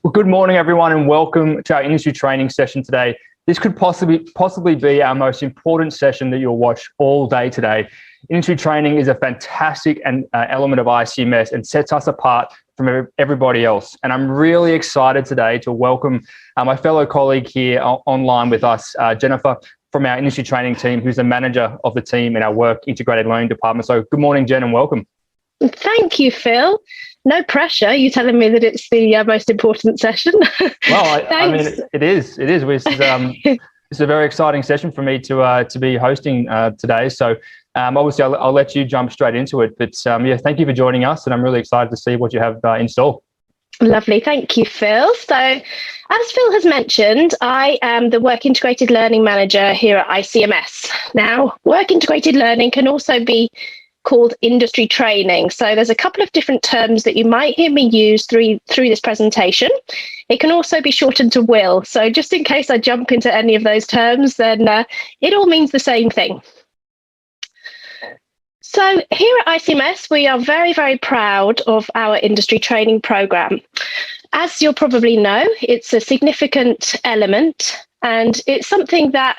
Well, good morning, everyone, and welcome to our industry training session today. This could possibly be our most important session that you'll watch all day today. Industry training is a fantastic element of ICMS and sets us apart from everybody else. And I'm really excited today to welcome my fellow colleague here online with us, Jennifer, from our industry training team, who's the manager of the team in our work integrated learning department. So good morning, Jen, and welcome. Thank you, Phil. No pressure. You telling me that it's the most important session? Well, I mean, it is. It's a very exciting session for me to be hosting today. So obviously, I'll let you jump straight into it. But yeah, thank you for joining us, and I'm really excited to see what you have in store. Lovely. Thank you, Phil. So as Phil has mentioned, I am the Work Integrated Learning Manager here at ICMS. Now, Work Integrated Learning can also be called industry training. So there's a couple of different terms that you might hear me use through this presentation. It can also be shortened to WIL. So just in case I jump into any of those terms, then it all means the same thing. So here at ICMS, we are very, very proud of our industry training program. As you'll probably know, it's a significant element, and it's something that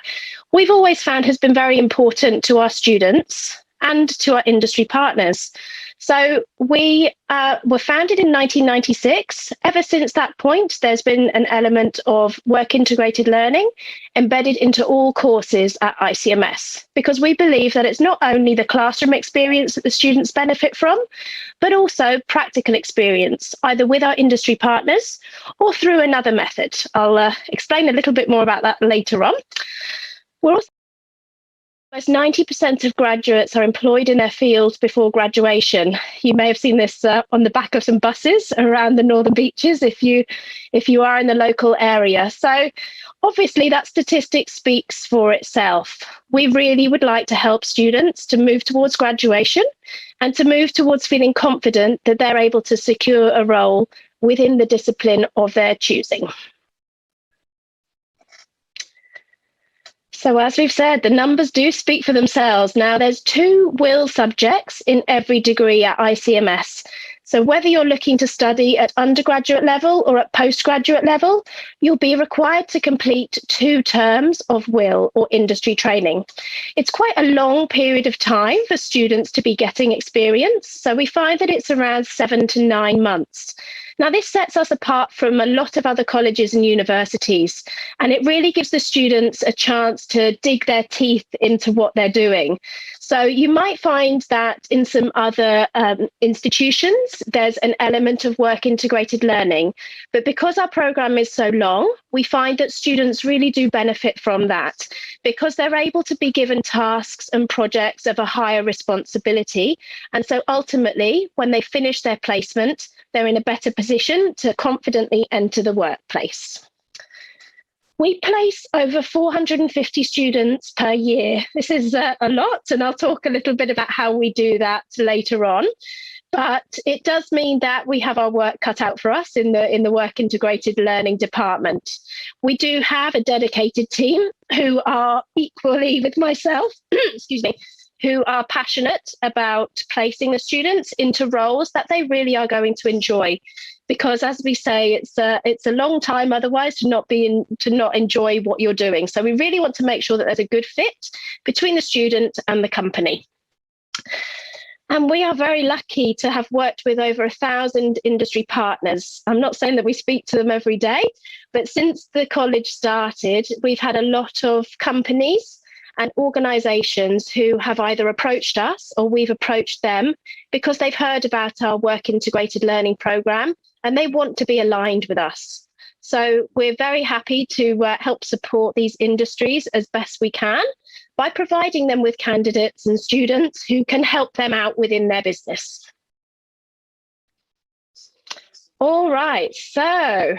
we've always found has been very important to our students and to our industry partners. So we were founded in 1996. Ever since that point, there's been an element of work integrated learning embedded into all courses at ICMS, because we believe that it's not only the classroom experience that the students benefit from, but also practical experience, either with our industry partners or through another method. I'll explain a little bit more about that later on. We're also almost 90% of graduates are employed in their fields before graduation. You may have seen this on the back of some buses around the northern beaches if you are in the local area. So obviously that statistic speaks for itself. We really would like to help students to move towards graduation and to move towards feeling confident that they're able to secure a role within the discipline of their choosing. So as we've said, the numbers do speak for themselves. Now, there's 2 WIL subjects in every degree at ICMS. So whether you're looking to study at undergraduate level or at postgraduate level, you'll be required to complete 2 terms of WIL or industry training. It's quite a long period of time for students to be getting experience. So we find that it's around 7 to 9 months. Now, this sets us apart from a lot of other colleges and universities, and it really gives the students a chance to dig their teeth into what they're doing. So you might find that in some other institutions, there's an element of work integrated learning. But because our program is so long, we find that students really do benefit from that, because they're able to be given tasks and projects of a higher responsibility. And so ultimately, when they finish their placement, they're in a better position to confidently enter the workplace. We place over 450 students per year. This is a lot, and I'll talk a little bit about how we do that later on. But it does mean that we have our work cut out for us in the work integrated learning department. We do have a dedicated team who are equally with myself, excuse me, who are passionate about placing the students into roles that they really are going to enjoy. Because as we say, it's a long time otherwise to not enjoy what you're doing. So we really want to make sure that there's a good fit between the student and the company. And we are very lucky to have worked with over 1,000 industry partners. I'm not saying that we speak to them every day, but since the college started, we've had a lot of companies and organisations who have either approached us or we've approached them because they've heard about our work integrated learning programme and they want to be aligned with us. So we're very happy to help support these industries as best we can by providing them with candidates and students who can help them out within their business. All right, so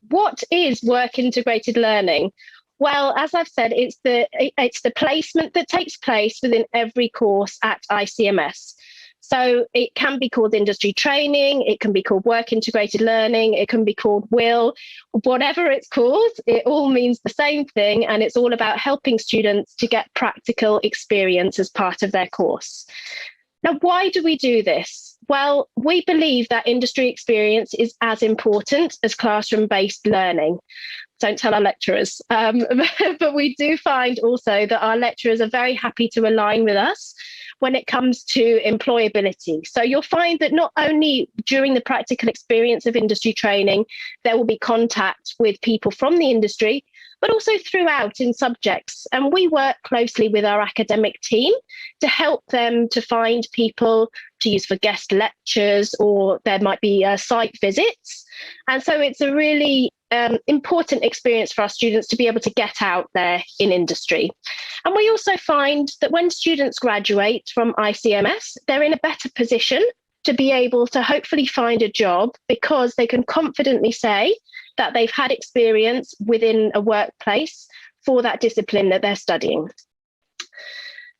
what is work integrated learning? Well, as I've said, it's the placement that takes place within every course at ICMS. So it can be called industry training, it can be called work integrated learning, it can be called WIL, whatever it's called, it all means the same thing, and it's all about helping students to get practical experience as part of their course. Now, why do we do this? Well, we believe that industry experience is as important as classroom-based learning. Don't tell our lecturers. But we do find also that our lecturers are very happy to align with us when it comes to employability. So you'll find that not only during the practical experience of industry training, there will be contact with people from the industry, but also throughout in subjects. And we work closely with our academic team to help them to find people to use for guest lectures, or there might be site visits. And so it's a really important experience for our students to be able to get out there in industry. And we also find that when students graduate from ICMS, they're in a better position to be able to hopefully find a job, because they can confidently say that they've had experience within a workplace for that discipline that they're studying.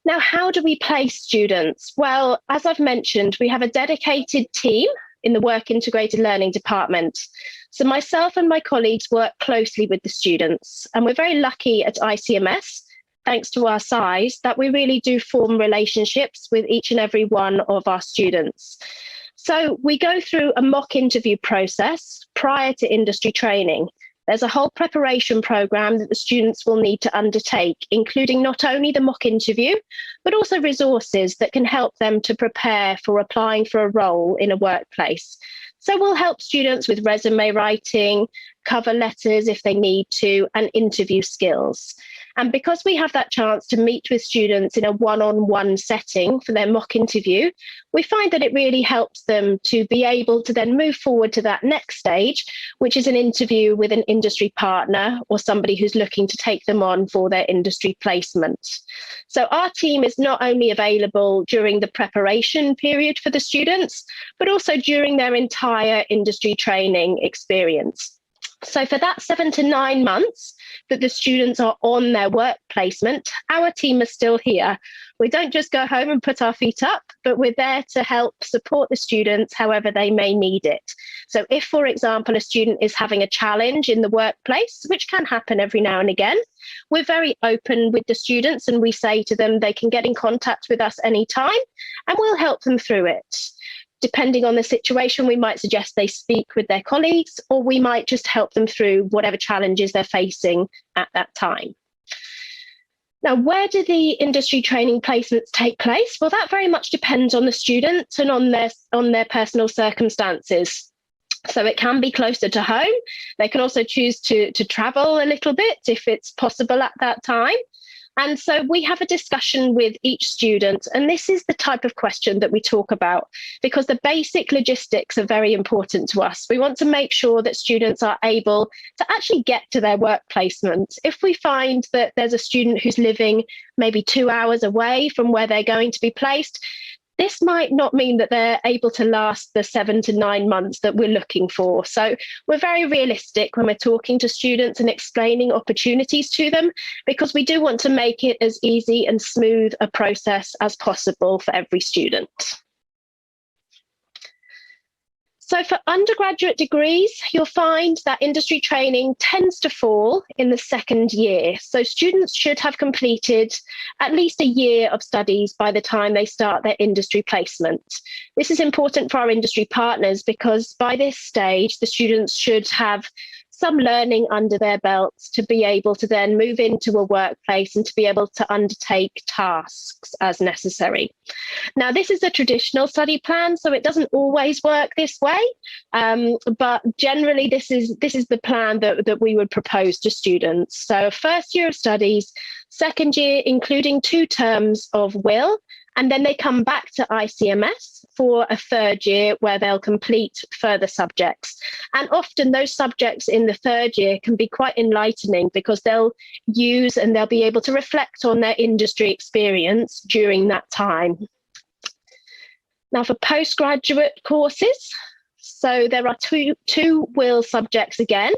Now, how do we place students? Well, as I've mentioned, we have a dedicated team in the Work Integrated Learning department. So myself and my colleagues work closely with the students, and we're very lucky at ICMS, thanks to our size, that we really do form relationships with each and every one of our students. So we go through a mock interview process prior to industry training. There's a whole preparation program that the students will need to undertake, including not only the mock interview, but also resources that can help them to prepare for applying for a role in a workplace. So we'll help students with resume writing, cover letters if they need to, and interview skills. And because we have that chance to meet with students in a one-on-one setting for their mock interview, we find that it really helps them to be able to then move forward to that next stage, which is an interview with an industry partner or somebody who's looking to take them on for their industry placement. So our team is not only available during the preparation period for the students, but also during their entire industry training experience. So for that 7 to 9 months that the students are on their work placement, our team is still here. We don't just go home and put our feet up, but we're there to help support the students however they may need it. So if, for example, a student is having a challenge in the workplace, which can happen every now and again, we're very open with the students, and we say to them they can get in contact with us anytime and we'll help them through it. Depending on the situation, we might suggest they speak with their colleagues, or we might just help them through whatever challenges they're facing at that time. Now, where do the industry training placements take place? Well, that very much depends on the students and on their personal circumstances. So it can be closer to home. They can also choose to travel a little bit if it's possible at that time. And so we have a discussion with each student, and this is the type of question that we talk about, because the basic logistics are very important to us. We want to make sure that students are able to actually get to their work placement. If we find that there's a student who's living maybe 2 hours away from where they're going to be placed, this might not mean that they're able to last the 7 to 9 months that we're looking for. So we're very realistic when we're talking to students and explaining opportunities to them, because we do want to make it as easy and smooth a process as possible for every student. So for undergraduate degrees, you'll find that industry training tends to fall in the second year. So students should have completed at least a year of studies by the time they start their industry placement. This is important for our industry partners, because by this stage, the students should have some learning under their belts to be able to then move into a workplace and to be able to undertake tasks as necessary. Now, this is a traditional study plan, so it doesn't always work this way, but generally this is the plan that we would propose to students. So first year of studies, second year including 2 terms of WIL, and then they come back to ICMS for a third year where they'll complete further subjects. And often those subjects in the third year can be quite enlightening, because they'll use and they'll be able to reflect on their industry experience during that time. Now for postgraduate courses, so there are two WIL subjects again,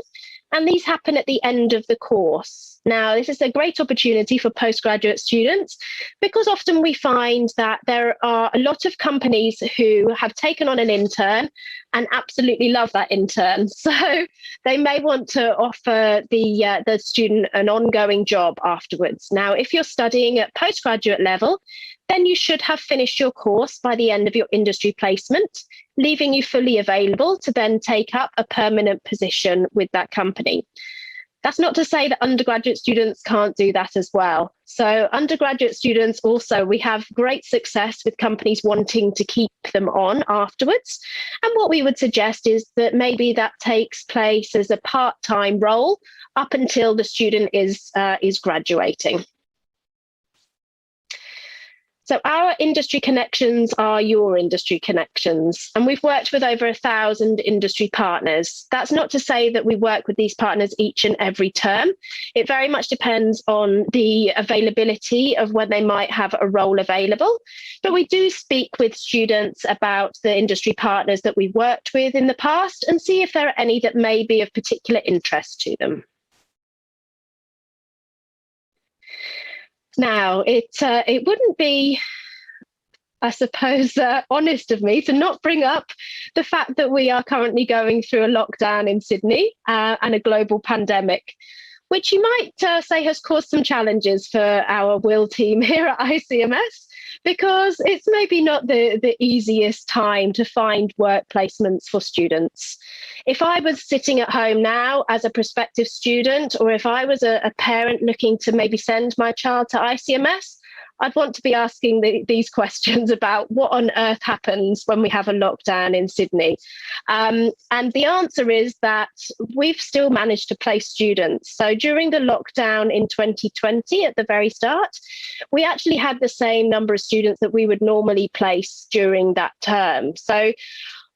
and these happen at the end of the course. Now, this is a great opportunity for postgraduate students, because often we find that there are a lot of companies who have taken on an intern and absolutely love that intern. So they may want to offer the student an ongoing job afterwards. Now, if you're studying at postgraduate level, then you should have finished your course by the end of your industry placement, leaving you fully available to then take up a permanent position with that company. That's not to say that undergraduate students can't do that as well. So undergraduate students also, we have great success with companies wanting to keep them on afterwards. And what we would suggest is that maybe that takes place as a part-time role up until the student is graduating. So our industry connections are your industry connections, and we've worked with over 1,000 industry partners. That's not to say that we work with these partners each and every term. It very much depends on the availability of when they might have a role available. But we do speak with students about the industry partners that we've worked with in the past and see if there are any that may be of particular interest to them. Now, it wouldn't be, I suppose, honest of me to not bring up the fact that we are currently going through a lockdown in Sydney and a global pandemic, which you might say has caused some challenges for our WIL team here at ICMS, because it's maybe not the easiest time to find work placements for students. If I was sitting at home now as a prospective student, or if I was a parent looking to maybe send my child to ICMS, I'd want to be asking these questions about what on earth happens when we have a lockdown in Sydney. And the answer is that we've still managed to place students. So during the lockdown in 2020, at the very start, we actually had the same number of students that we would normally place during that term. So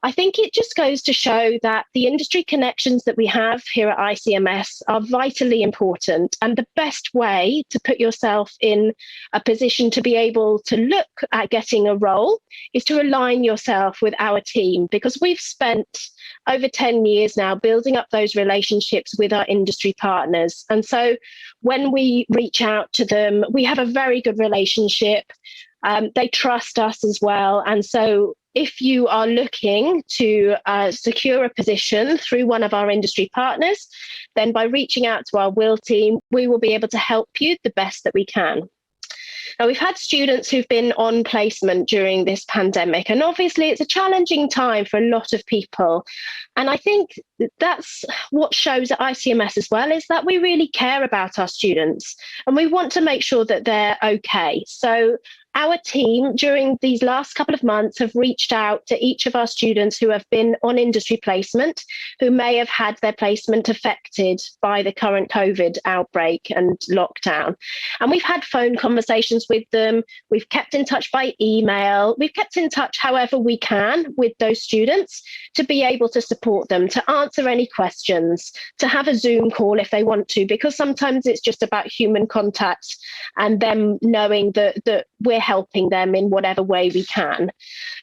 I think it just goes to show that the industry connections that we have here at ICMS are vitally important, and the best way to put yourself in a position to be able to look at getting a role is to align yourself with our team, because we've spent over 10 years now building up those relationships with our industry partners. And so when we reach out to them, we have a very good relationship. They trust us as well. And so if you are looking to secure a position through one of our industry partners, then by reaching out to our WIL team, we will be able to help you the best that we can. Now, we've had students who've been on placement during this pandemic, and obviously it's a challenging time for a lot of people. And I think that's what shows at ICMS as well, is that we really care about our students and we want to make sure that they're okay. So our team during these last couple of months have reached out to each of our students who have been on industry placement, who may have had their placement affected by the current COVID outbreak and lockdown. And we've had phone conversations with them. We've kept in touch by email. We've kept in touch however we can with those students to be able to support them, to answer any questions, to have a Zoom call if they want to, because sometimes it's just about human contact and them knowing that we're helping them in whatever way we can.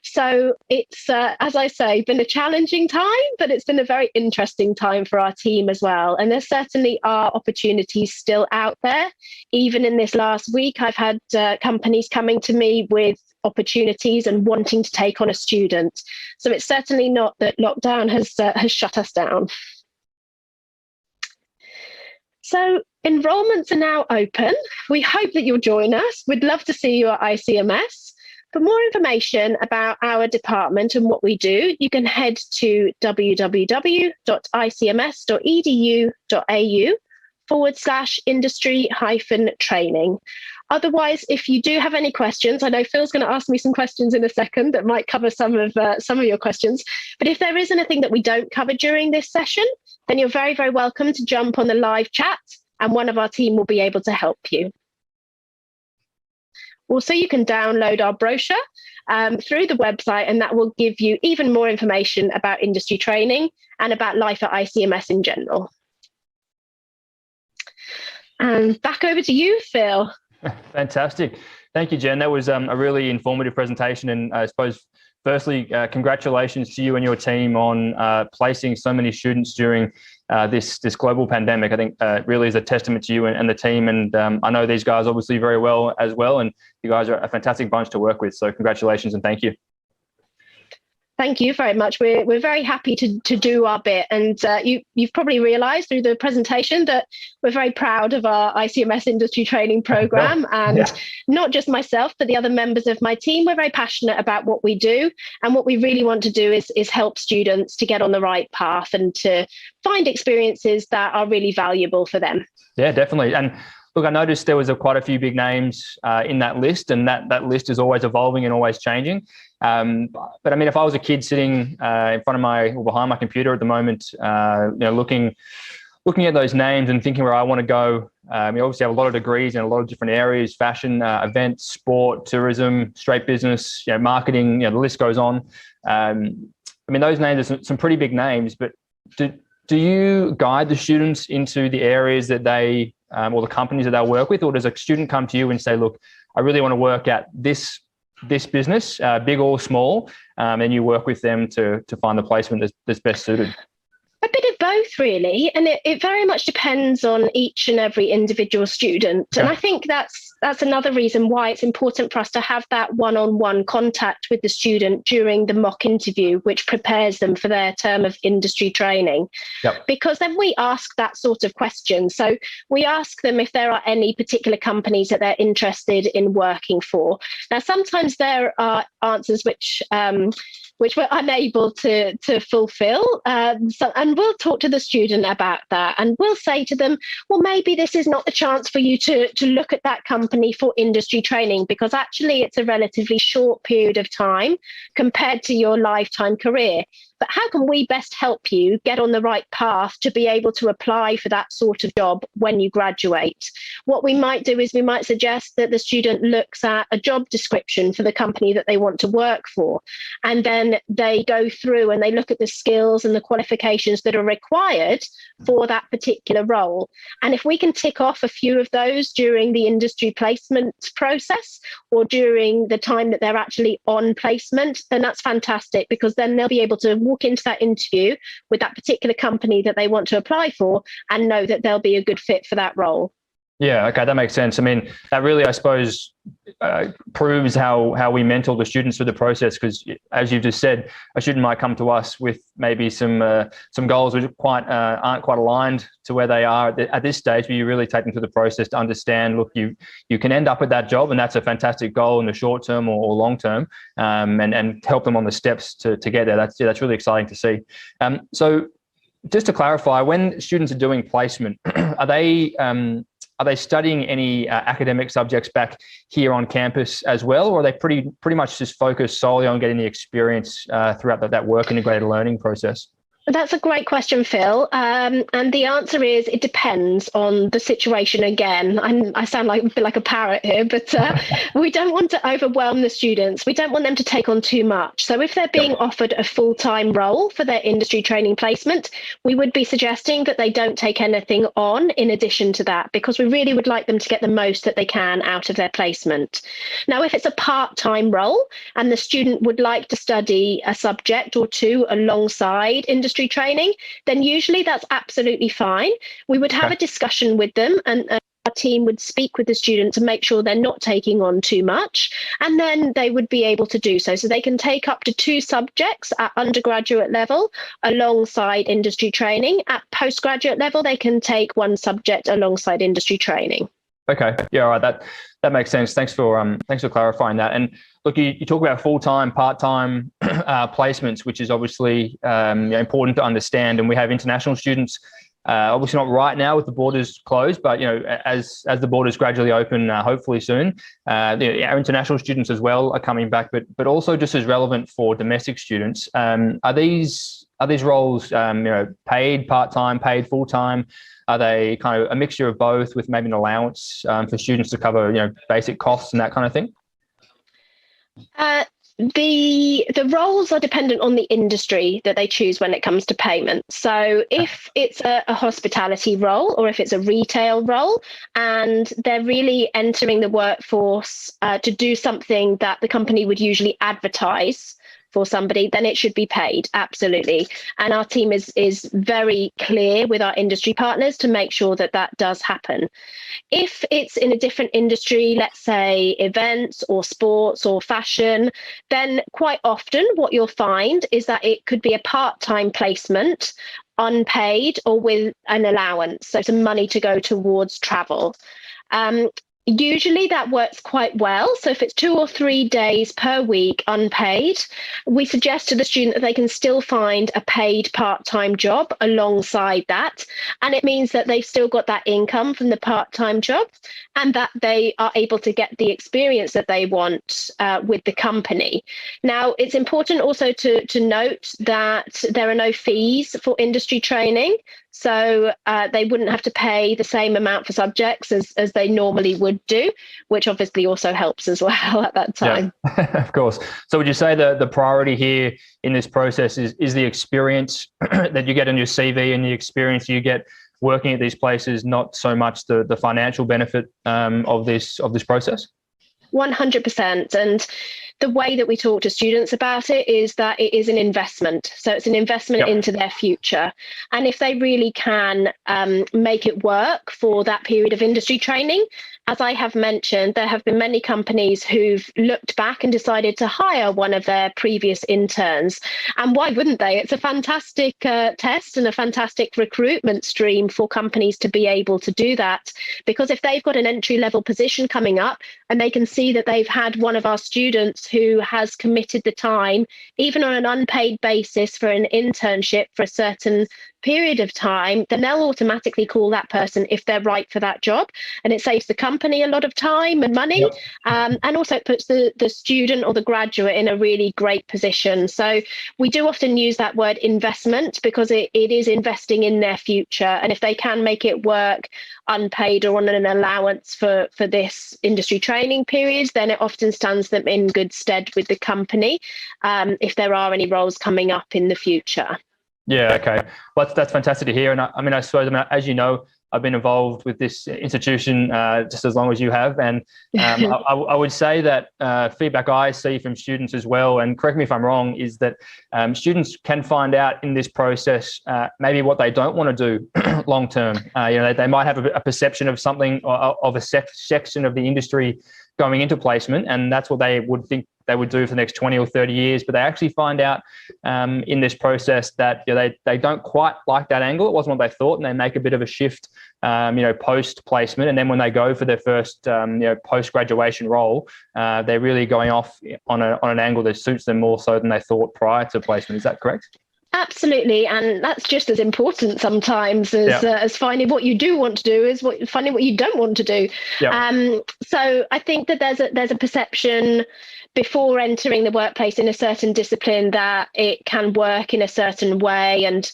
So it's, as I say, been a challenging time, but it's been a very interesting time for our team as well. And there certainly are opportunities still out there. Even in this last week, I've had companies coming to me with opportunities and wanting to take on a student. So it's certainly not that lockdown has shut us down. So enrolments are now open. We hope that you'll join us. We'd love to see you at ICMS. For more information about our department and what we do, you can head to www.icms.edu.au/industry-training. Otherwise, if you do have any questions, I know Phil's going to ask me some questions in a second that might cover some of your questions. But if there is anything that we don't cover during this session, then you're very, very welcome to jump on the live chat and one of our team will be able to help you. Also, you can download our brochure through the website, and that will give you even more information about industry training and about life at ICMS in general. And back over to you, Phil. Fantastic. Thank you, Jen. That was a really informative presentation. And I suppose, firstly, congratulations to you and your team on placing so many students during this global pandemic. I think it really is a testament to you and the team. And I know these guys obviously very well as well. And you guys are a fantastic bunch to work with. So congratulations and thank you. Thank you very much. We're very happy to do our bit, and you've probably realised through the presentation that we're very proud of our ICMS industry training programme, and not just myself, but the other members of my team. We're very passionate about what we do, and what we really want to do is help students to get on the right path and to find experiences that are really valuable for them. Yeah, definitely. And look, I noticed there was quite a few big names in that list, and that list is always evolving and always changing. But I mean, if I was a kid sitting in front of behind my computer at the moment, looking at those names and thinking where I want to go, we obviously have a lot of degrees in a lot of different areas: fashion, events, sport, tourism, straight business, marketing. The list goes on. I mean, those names are some pretty big names. But do you guide the students into the areas that they or the companies that they'll work with, or does a student come to you and say, "Look, I really want to work at this business, big or small," and you work with them to find the placement that's best suited? A bit of both, really, and it very much depends on each and every individual student. And I think that's another reason why it's important for us to have that one-on-one contact with the student during the mock interview, which prepares them for their term of industry training. Yep. Because then we ask that sort of question. So we ask them if there are any particular companies that they're interested in working for. Now, sometimes there are answers which we're unable to fulfill. And we'll talk to the student about that. And we'll say to them, well, maybe this is not the chance for you to look at that company for industry training, because actually it's a relatively short period of time compared to your lifetime career. But how can we best help you get on the right path to be able to apply for that sort of job when you graduate? What we might do is we might suggest that the student looks at a job description for the company that they want to work for, and then they go through and they look at the skills and the qualifications that are required for that particular role. And if we can tick off a few of those during the industry placement process or during the time that they're actually on placement, then that's fantastic, because then they'll be able to walk into that interview with that particular company that they want to apply for and know that they'll be a good fit for that role. Yeah, okay, that makes sense. I mean, that really, I suppose, proves how we mentor the students through the process, because as you've just said, a student might come to us with maybe some goals which aren't quite aligned to where they are at this stage, but you really take them through the process to understand, look, you can end up at that job, and that's a fantastic goal in the short term or long term, and help them on the steps to get there. That's really exciting to see. So just to clarify, when students are doing placement, are they studying any academic subjects back here on campus as well, or are they pretty much just focused solely on getting the experience throughout that work integrated learning process? That's a great question, Phil. And the answer is it depends on the situation again. I sound like a bit like a parrot here, but we don't want to overwhelm the students. We don't want them to take on too much. So if they're being offered a full-time role for their industry training placement, we would be suggesting that they don't take anything on in addition to that, because we really would like them to get the most that they can out of their placement. Now, if it's a part-time role and the student would like to study a subject or two alongside industry training, then usually that's absolutely fine. We would have a discussion with them, and our team would speak with the student to make sure they're not taking on too much, and then they would be able to do so. So they can take up to 2 subjects at undergraduate level alongside industry training. At postgraduate level, they can take 1 subject alongside industry training. Okay, yeah, all right. That makes sense. Thanks for clarifying that. And look, you talk about full-time, part-time placements, which is obviously important to understand. And we have international students, obviously not right now with the borders closed, but as the borders gradually open, hopefully soon, our international students as well are coming back. But also just as relevant for domestic students, are these roles paid part-time, paid full-time? Are they kind of a mixture of both, with maybe an allowance for students to cover basic costs and that kind of thing? The roles are dependent on the industry that they choose when it comes to payment. So if it's a hospitality role, or if it's a retail role, and they're really entering the workforce to do something that the company would usually advertise for somebody, then it should be paid. Absolutely. And our team is very clear with our industry partners to make sure that that does happen. If it's in a different industry, let's say events or sports or fashion, then quite often what you'll find is that it could be a part-time placement, unpaid or with an allowance, so some money to go towards travel. Usually that works quite well. So if it's 2 or 3 days per week unpaid, we suggest to the student that they can still find a paid part-time job alongside that. And it means that they've still got that income from the part-time job and that they are able to get the experience that they want with the company. Now, it's important also to note that there are no fees for industry training. So they wouldn't have to pay the same amount for subjects as they normally would do, which obviously also helps as well at that time. Yeah, of course. So would you say the priority here in this process is the experience that you get in your CV and the experience you get working at these places, not so much the financial benefit of this process? 100%. And the way that we talk to students about it is that it is an investment. So it's an investment into their future. And if they really can make it work for that period of industry training, as I have mentioned, there have been many companies who've looked back and decided to hire one of their previous interns. And why wouldn't they? It's a fantastic test and a fantastic recruitment stream for companies to be able to do that. Because if they've got an entry-level position coming up and they can see that they've had one of our students who has committed the time, even on an unpaid basis for an internship for a certain period of time, then they'll automatically call that person if they're right for that job. And it saves the company a lot of time and money. And also it puts the student or the graduate in a really great position. So we do often use that word investment because it is investing in their future. And if they can make it work unpaid or on an allowance for this industry training period, then it often stands them in good stead with the company if there are any roles coming up in the future. Yeah, okay. Well, that's fantastic to hear. And I suppose, as you know, I've been involved with this institution just as long as you have. And I would say that feedback I see from students as well, and correct me if I'm wrong, is that students can find out in this process maybe what they don't want to do long term. They might have a perception of something or of a section of the industry going into placement, and that's what they would think they would do for the next 20 or 30 years, but they actually find out in this process that they don't quite like that angle. It wasn't what they thought, and they make a bit of a shift, post placement. And then when they go for their first, post graduation role, they're really going off on an angle that suits them more so than they thought prior to placement. Is that correct? Absolutely, and that's just as important sometimes as finding what you do want to do is finding what you don't want to do. So I think that there's a perception before entering the workplace in a certain discipline that it can work in a certain way, and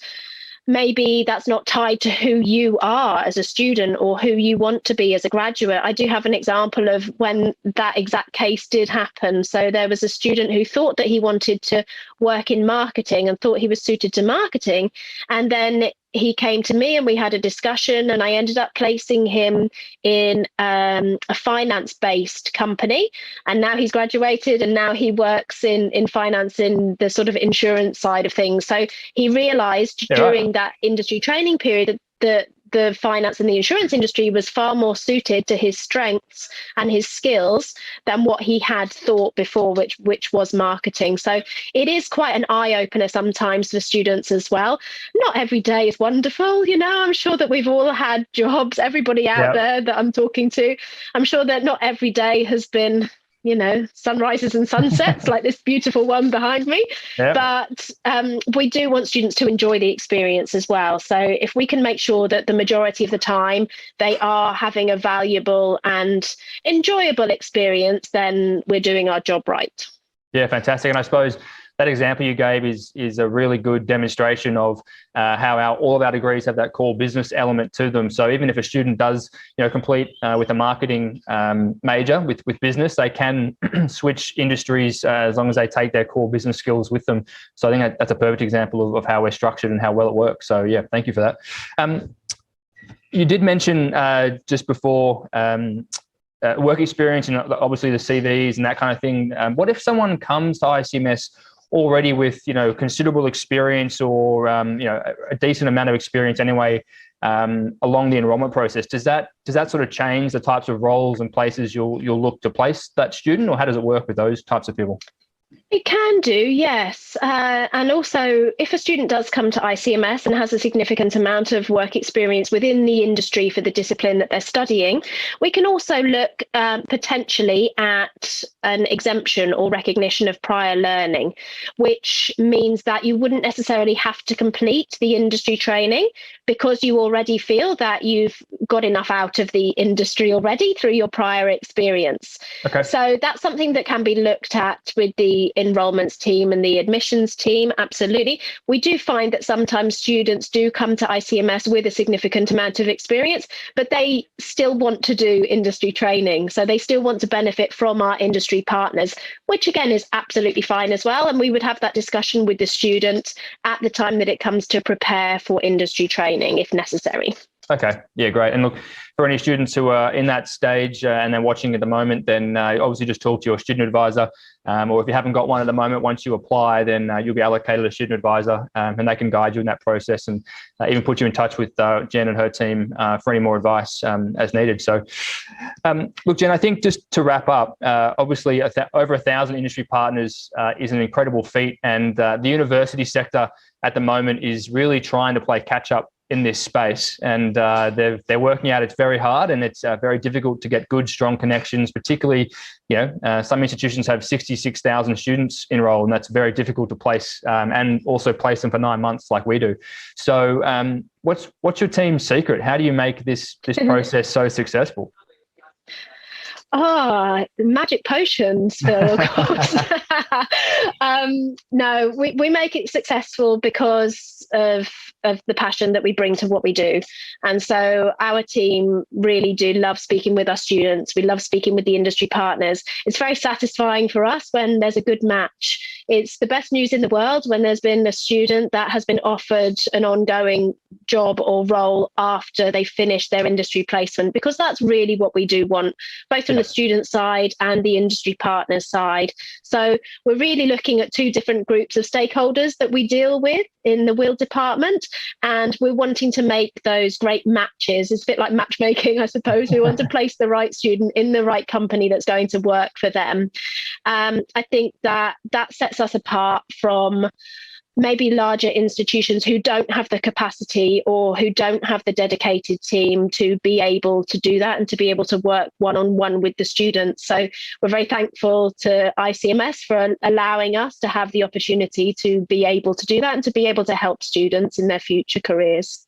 maybe that's not tied to who you are as a student or who you want to be as a graduate. I do have an example of when that exact case did happen. So there was a student who thought that he wanted to work in marketing and thought he was suited to marketing. And then he came to me and we had a discussion, and I ended up placing him in a finance-based company. And now he's graduated and now he works in finance in the sort of insurance side of things. So he realized during that industry training period that the finance and the insurance industry was far more suited to his strengths and his skills than what he had thought before, which was marketing. So it is quite an eye-opener sometimes for students as well. Not every day is wonderful. I'm sure that we've all had jobs, everybody out there that I'm talking to. I'm sure that not every day has been sunrises and sunsets like this beautiful one behind me. But we do want students to enjoy the experience as well. So if we can make sure that the majority of the time they are having a valuable and enjoyable experience, then we're doing our job right. Yeah, fantastic. And I suppose that example you gave is a really good demonstration of how all of our degrees have that core business element to them. So even if a student does, complete with a marketing major with business, they can switch industries as long as they take their core business skills with them. So I think that's a perfect example of how we're structured and how well it works. So yeah, thank you for that. You did mention just before work experience and obviously the CVs and that kind of thing. What if someone comes to ICMS already with, considerable experience or, a decent amount of experience anyway, along the enrollment process, does that sort of change the types of roles and places you'll look to place that student, or how does it work with those types of people? It can do, yes. And also, if a student does come to ICMS and has a significant amount of work experience within the industry for the discipline that they're studying, we can also look potentially at an exemption or recognition of prior learning, which means that you wouldn't necessarily have to complete the industry training because you already feel that you've got enough out of the industry already through your prior experience. Okay. So that's something that can be looked at with the enrollments team and the admissions team. Absolutely. We do find that sometimes students do come to ICMS with a significant amount of experience, but they still want to do industry training. So they still want to benefit from our industry partners, which again is absolutely fine as well. And we would have that discussion with the student at the time that it comes to prepare for industry training if necessary. Okay. Yeah, great. And look, for any students who are in that stage and they're watching at the moment, then obviously just talk to your student advisor. Or if you haven't got one at the moment, once you apply, then you'll be allocated a student advisor and they can guide you in that process and even put you in touch with Jen and her team for any more advice as needed. So, look, Jen, I think just to wrap up, obviously over 1,000 industry partners is an incredible feat. And the university sector at the moment is really trying to play catch up in this space, and they're working out it's very hard and it's very difficult to get good, strong connections, particularly, some institutions have 66,000 students enrolled, and that's very difficult to place and also place them for 9 months like we do. So what's your team's secret? How do you make this process so successful? Magic potions, Phil, of course. No, we make it successful because of the passion that we bring to what we do. And so our team really do love speaking with our students. We love speaking with the industry partners. It's very satisfying for us when there's a good match. It's the best news in the world when there's been a student that has been offered an ongoing job or role after they finish their industry placement, because that's really what we do want, both from the student side and the industry partner side. So we're really looking at two different groups of stakeholders that we deal with in the WIL department, and we're wanting to make those great matches. It's a bit like matchmaking, I suppose. We want to place the right student in the right company that's going to work for them. I think that sets us apart from maybe larger institutions who don't have the capacity or who don't have the dedicated team to be able to do that and to be able to work one-on-one with the students. So we're very thankful to ICMS for allowing us to have the opportunity to be able to do that and to be able to help students in their future careers.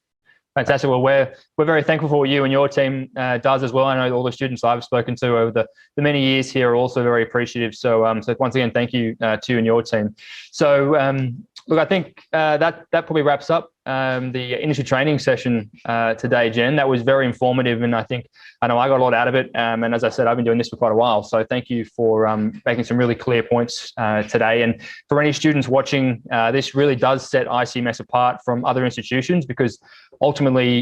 Fantastic. Well, we're very thankful for what you and your team does as well. I know all the students I've spoken to over the many years here are also very appreciative. So once again, thank you to you and your team. So look, I think that probably wraps up the industry training session today, Jen. That was very informative, and I know I got a lot out of it. And as I said, I've been doing this for quite a while, so thank you for making some really clear points today. And for any students watching, this really does set ICMS apart from other institutions, because ultimately,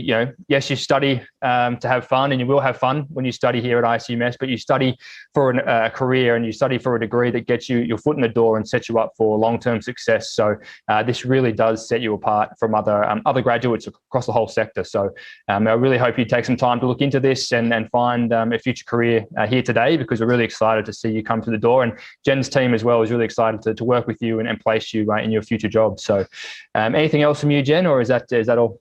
yes, you study to have fun, and you will have fun when you study here at ICMS, but you study for a career and you study for a degree that gets you your foot in the door and sets you up for long-term success. So this really does set you apart from other graduates across the whole sector. So I really hope you take some time to look into this and find a future career here today, because we're really excited to see you come through the door. And Jen's team as well is really excited to work with you and place you in your future job. So anything else from you, Jen, or is that all?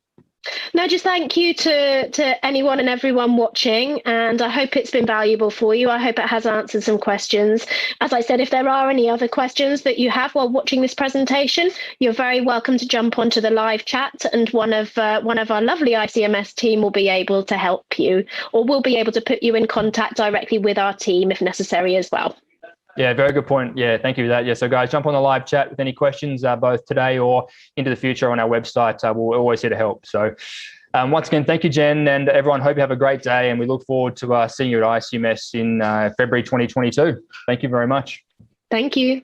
No, just thank you to anyone and everyone watching, and I hope it's been valuable for you. I hope it has answered some questions. As I said, if there are any other questions that you have while watching this presentation, you're very welcome to jump onto the live chat, and one of our lovely ICMS team will be able to help you, or will be able to put you in contact directly with our team if necessary as well. Yeah, very good point. Yeah, thank you for that. Yeah, so guys, jump on the live chat with any questions, both today or into the future on our website. We're always here to help. So once again, thank you, Jen, and everyone. Hope you have a great day, and we look forward to seeing you at ICMS in February 2022. Thank you very much. Thank you.